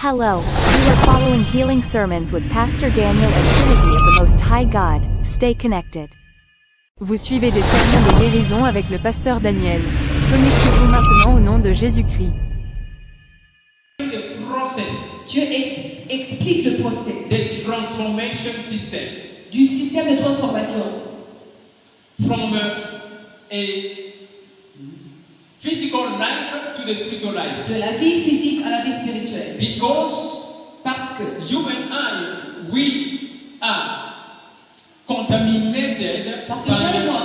Hello, you are following Healing Sermons with Pastor Daniel and Trinity of the Most High God. Stay connected. Vous suivez des sermons de guérison avec le pasteur Daniel. Connectez-vous maintenant au nom de Jésus-Christ. The process, Dieu explique le procès the transformation system du système de transformation from a physical life to the spiritual life. de la vie physique à la vie spirituelle. Parce que you and I, we are contaminated Parce que toi et by moi,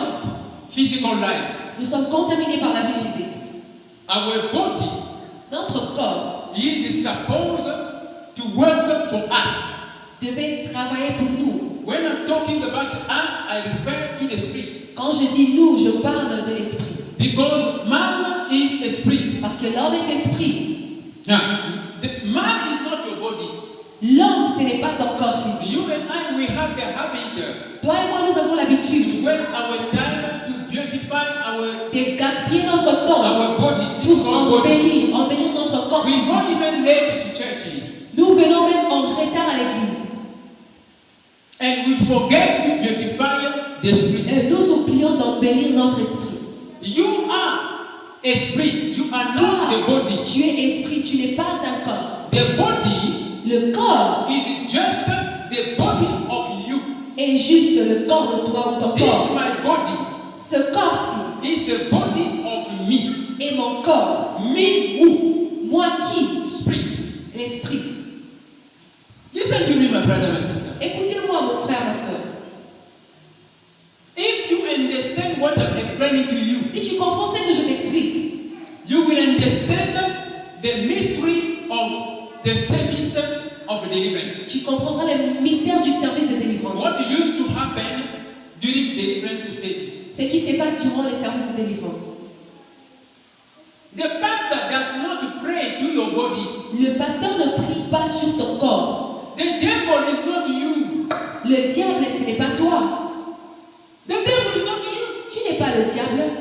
physical life. nous sommes contaminés par la vie physique. Our body Notre corps is supposed to work for us. devait travailler pour nous. When I'm talking about us, I refer to the spirit. Quand je dis nous, je parle de l'esprit. Because man is a spirit. Parce que l'homme est esprit. Now, the man is not your body. L'homme, ce n'est pas ton corps physique. You and I, we have the habit Toi et moi, nous avons l'habitude to waste our time to beautify de gaspiller notre temps our body, pour physical body. embellir notre corps We go physique. even late to churches, Nous venons même en retard à l'église. and we forget to beautify the spirit. Et nous oublions d'embellir notre esprit. You are a spirit. You are not the Toi, body. tu es esprit, tu n'es pas un corps. The body Le corps is just the body of you. est juste le corps de toi ou ton This corps. my body Ce corps-ci is the body of me. est mon corps. Me who? Moi qui? Spirit. L'esprit. Listen to me, my brother, my sister. Écoutez-moi, mon frère, ma soeur. If you understand what I'm explaining to you, Si tu comprends ce que je t'explique, you will understand the mystery of the service of deliverance. tu comprendras le mystère du service de délivrance. What used to happen during deliverance service. Ce qui se passe durant les services de délivrance. The pastor does not pray to your body. Le pasteur ne prie pas sur ton corps. The devil is not you. Le diable, ce n'est pas toi. The devil is not you. Tu n'es pas le diable.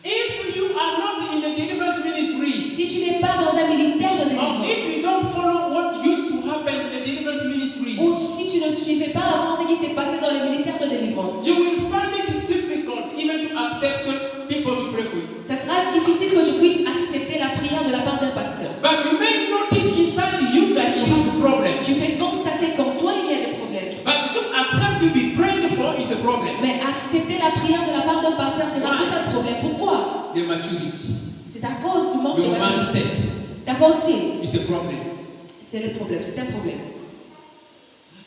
If you are not in the deliverance ministry, Si tu n'es pas dans un ministère de or délivrance, if you don't follow what used to happen in the deliverance ministry, ou si tu ne suivais pas avant ce qui s'est passé dans le ministère de délivrance, you will find it difficult even to accept people to pray for you. ça sera difficile que tu puisses accepter la prière de la part d'un pasteur. But you may notice inside you that you have a problem. Tu peux constater qu'en toi il y a des problèmes. But to accept to be prayed for is a problem. Mais accepter la prière de la part d'un pasteur, c'est pas tout un problème. Pourquoi? The maturity, C'est à cause du manque de your maturité. mindset Ta pensée, is a problem. c'est le problème, c'est un problème.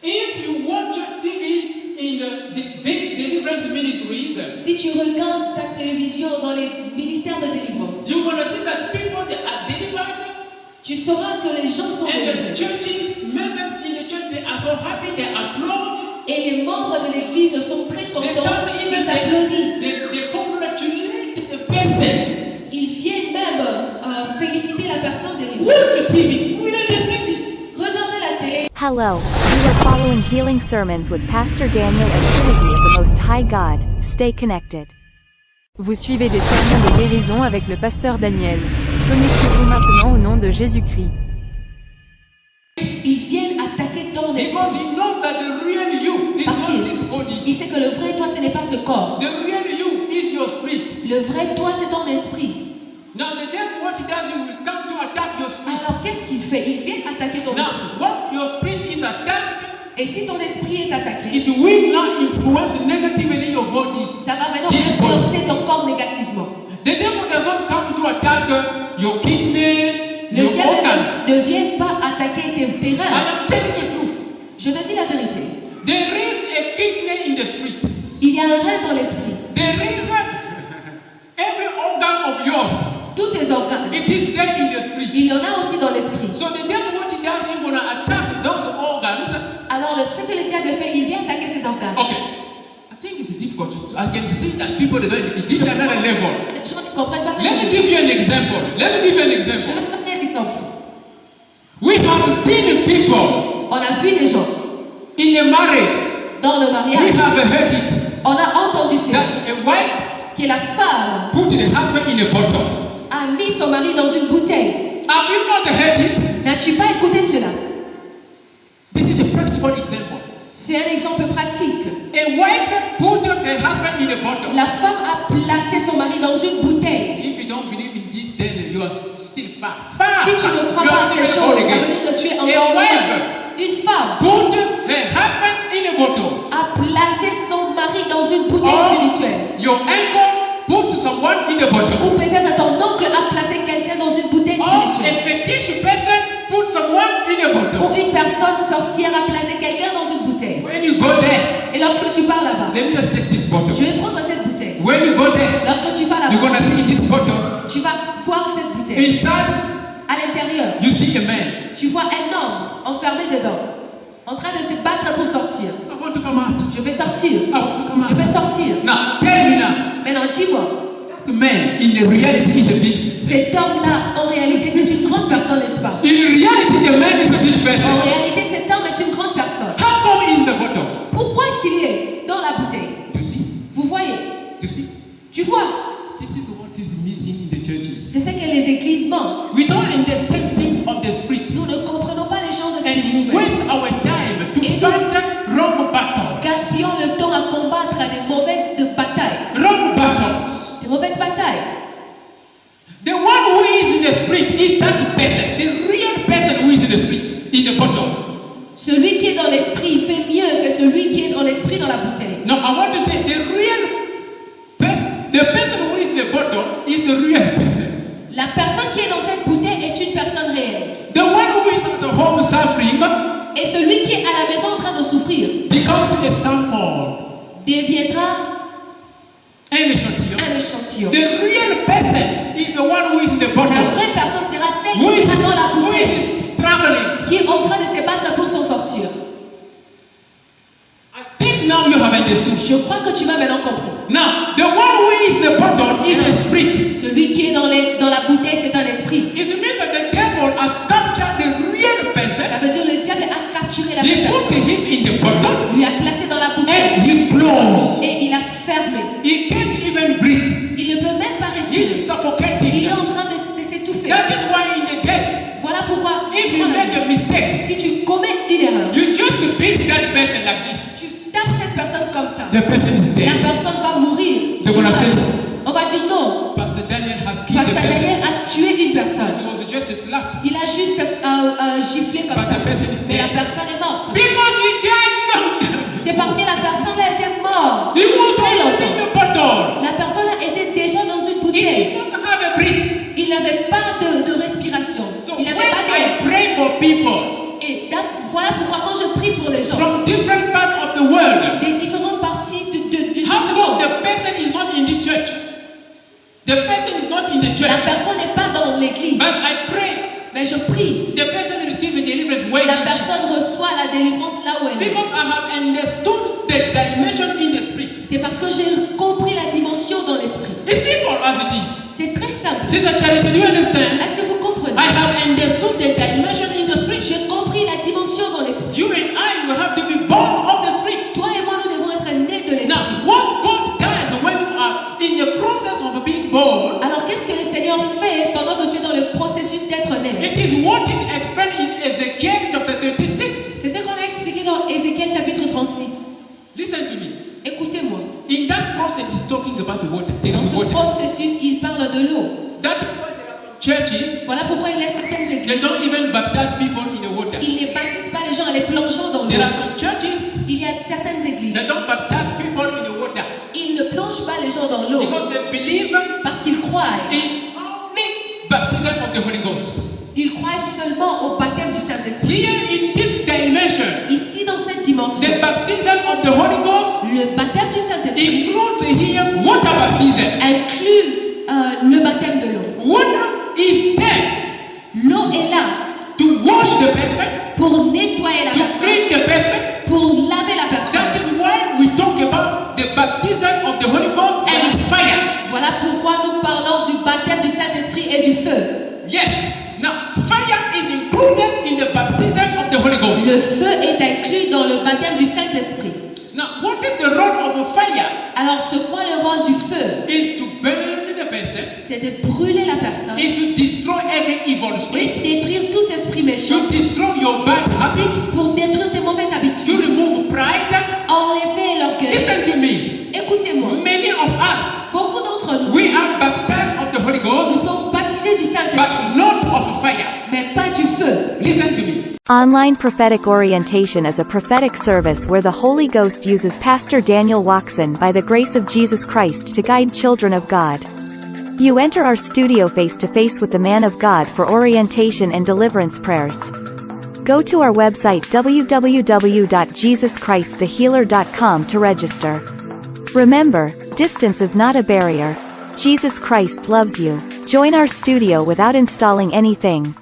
If you watch TVs in the big deliverance ministries, Si tu regardes ta télévision dans les ministères de délivrance, you're going to see that people that are delivered tu sauras que les gens sont and the délivrés. churches, members in the church, they are so happy, they applaud, Et les membres de l'église sont très they contents, come ils even, applaudissent. they congratulate the person. Ils viennent même féliciter la personne délivrée. Watch TV, we will understand it. Regardez la télé. Hello, you are following Healing Sermons with Pastor Daniel and Trinity of the Most High God. Stay connected. Vous suivez des sermons de guérison avec le pasteur Daniel. Connectez-vous maintenant au nom de Jésus-Christ. Ils viennent attaquer ton Because esprit. he knows that the real you is Parce not this body. qu'il sait que le vrai toi, ce n'est pas ce corps. The real you is your spirit. Le vrai toi, c'est ton esprit. Now the devil, what he does, he will come to attack your spirit. Alors, qu'est-ce qu'il fait? Il vient attaquer ton esprit. Now, once your spirit is attacked, Et si ton esprit est attaqué, it will not influence negatively your body. ça va maintenant This influencer ton corps négativement. The devil does not come to attack your kidney, Le your diable organs. ne vient pas attaquer tes reins. I am telling the truth. Je te dis la vérité. There is a kidney in the spirit. Il y a un rein dans l'esprit. There is every organ of yours. Tous tes organes, It is there in the spirit. il y en a aussi dans l'esprit. So the devil, what he does, he will attack those organs. Alors, ce que le diable fait, il vient attaquer ses organes. Okay. I think it's difficult. I can see that people they don't. It is another level. Les gens ne comprennent pas ce que Let je me dis. give you an example. Let me give you an Je example. vais te donner un exemple. We have seen people On a vu les gens in a marriage. dans le We mariage. have heard it On a entendu cela. that a wife Que la femme put the husband in a bottle. a mis son mari dans une bouteille. Have you not heard it? N'as-tu pas écouté cela? This is a practical example. C'est un exemple pratique. A wife put her husband in a bottle. La femme a placé son mari dans une bouteille. If you don't believe in this, then you are still far. Far. Si tu ne crois You pas are à ces still choses, born ça veut again. dire que tu es A encore wife loin. Une femme put her husband in a bottle. a placé son mari dans une bouteille Or, spirituelle. your uncle put someone in a bottle. Ou peut-être ton oncle a placé quelqu'un dans une bouteille Or, a spirituelle. fetish person put someone in a Ou bottle. une personne sorcière a placé quelqu'un dans une bouteille. When you go there, Et lorsque tu pars là-bas, let me just take this bottle. je vais prendre cette bouteille. When you go there, Lorsque tu vas you're là-bas, gonna see this bottle. tu vas voir cette bouteille. Inside, À l'intérieur, you see a man. tu vois un homme enfermé dedans, en train de se battre pour sortir. I want to come out. Je vais sortir. I want to come Je vais out. sortir. Now, tell me now. Maintenant, dis-moi, That man, in the reality, is a big. cet homme-là, en réalité, c'est une grande personne, n'est-ce pas? In reality, the man is a big En person. réalité, cet homme est une grande personne. How come in the bottle? Pourquoi est-ce qu'il est dans la bouteille? You see? Vous voyez? You see? Tu vois? This is what is missing in the churches. C'est ce que les églises manquent. We don't understand things of the spirit. Nous ne comprenons pas les choses And we spirituelles. waste our time to fight wrong battles. Gaspillons le temps à combattre des mauvaises batailles. Wrong battles. Des mauvaises batailles. The one who is in the spirit is that person. The real person who is in the spirit, in the bottle. Celui qui est dans l'esprit, il fait mieux que celui qui est dans l'esprit dans la bouteille. Now I want to say the real person, the person who is in the bottle is the real person. La personne qui est dans cette bouteille est une personne réelle. The one who is at home suffering Et celui qui est à la maison en train de souffrir becomes a sample, deviendra an échantillon. un échantillon. The real person is the one who is in the La bottle, vraie personne sera celle who qui is, sera dans la who bouteille, is struggling. qui est en train de se battre pour s'en sortir. I think now you have understood. Je crois que tu m'as maintenant compris. Now, the one who is in the bottle is the spirit. Celui qui est dans la bouteille, c'est un esprit. It means that the devil has captured the real person. Ça veut dire le diable a capturé la He vraie put personne, him in the bottle lui a placé dans la bouteille and he closed. et il a fermé. He can't even breathe. Il ne peut même pas He respirer. is suffocating. Il est en train de s'étouffer. That is why in the game, Voilà pourquoi, if you make a mistake, si tu commets une erreur, you just beat that person like this. tu tapes cette personne comme ça, The person is la dead. personne va mourir. They're gonna say, On va dire non. Pastor Daniel has killed Pasteur the person. Daniel a tué une It personne. was just a slap. Il a juste giflé comme But ça. the person is Mais la dead. personne est morte. Because he died. C'est parce que la personne a été morte He was très already in longtemps. the bottle. La personne était déjà dans une He bouteille. did not have a breath. Il n'avait pas de respiration. So Il when n'avait pas d'air. I pray for people Et voilà pourquoi quand je prie pour les gens, from different parts of the world, des différentes parties du how come monde, the person is not in this church? The person is not in the la church. personne n'est pas dans l'église. But I pray Mais je prie. the person receive a deliverance where La he is. personne reçoit la délivrance là où elle est. Because I have understood the dimension in the spirit. C'est parce que j'ai compris la dimension dans l'esprit. It's simple as it is. C'est très simple. Sister Charity, do you understand? Est-ce que vous comprenez? I have understood the dimension in the spirit. J'ai compris la dimension dans l'esprit. You and I will have to be born of the spirit. Toi et moi, nous devons être nés de l'esprit. Now, what God does when you are in the process of being born, Alors qu'est-ce que le Seigneur fait pendant que tu es dans le processus d'être né? it is what is explained in Ezekiel chapter 36. C'est ce qu'on a expliqué dans Ézéchiel chapitre 36. Listen to me. Écoutez-moi. In that process, he's talking about the water. There Dans is ce water. processus, il parle de l'eau. That is why there are some churches, Voilà pourquoi il y a certaines they églises. don't even baptize people in the water. Ils ne baptisent pas les gens en les plongeant dans There l'eau. are some churches, Il y a certaines églises. they don't baptize people in the water Ils ne plongent pas les gens dans l'eau because they believe parce qu'ils croient. in only baptism of the Holy Ghost. Ils croient seulement au baptême du Saint-Esprit. Here in this dimension, Ici, dans cette dimension, the baptism of the Holy Ghost le baptême du Saint-Esprit includes here water baptism. inclut le baptême de l'eau. Water is there L'eau est là to wash the person, pour nettoyer la to personne, clean the person. pour laver la That personne. is why we talk about the baptism of the Holy Ghost and fire. Voilà pourquoi nous parlons du baptême du Saint-Esprit et du feu. Yes. Now, fire is included in the baptism of the Holy Ghost. Le feu est inclus dans le baptême du Saint-Esprit. Now, what is the role of a fire? Alors, ce qu'est le rôle du feu, Is to burn the person, c'est de brûler la personne is to destroy every evil et spirit, détruire tout esprit méchant Online Prophetic Orientation is a prophetic service where the Holy Ghost uses Pastor Daniel Watson by the grace of Jesus Christ to guide children of God. You enter our studio face-to-face with the man of God for orientation and deliverance prayers. Go to our website www.jesuschristthehealer.com to register. Remember, distance is not a barrier. Jesus Christ loves you. Join our studio without installing anything.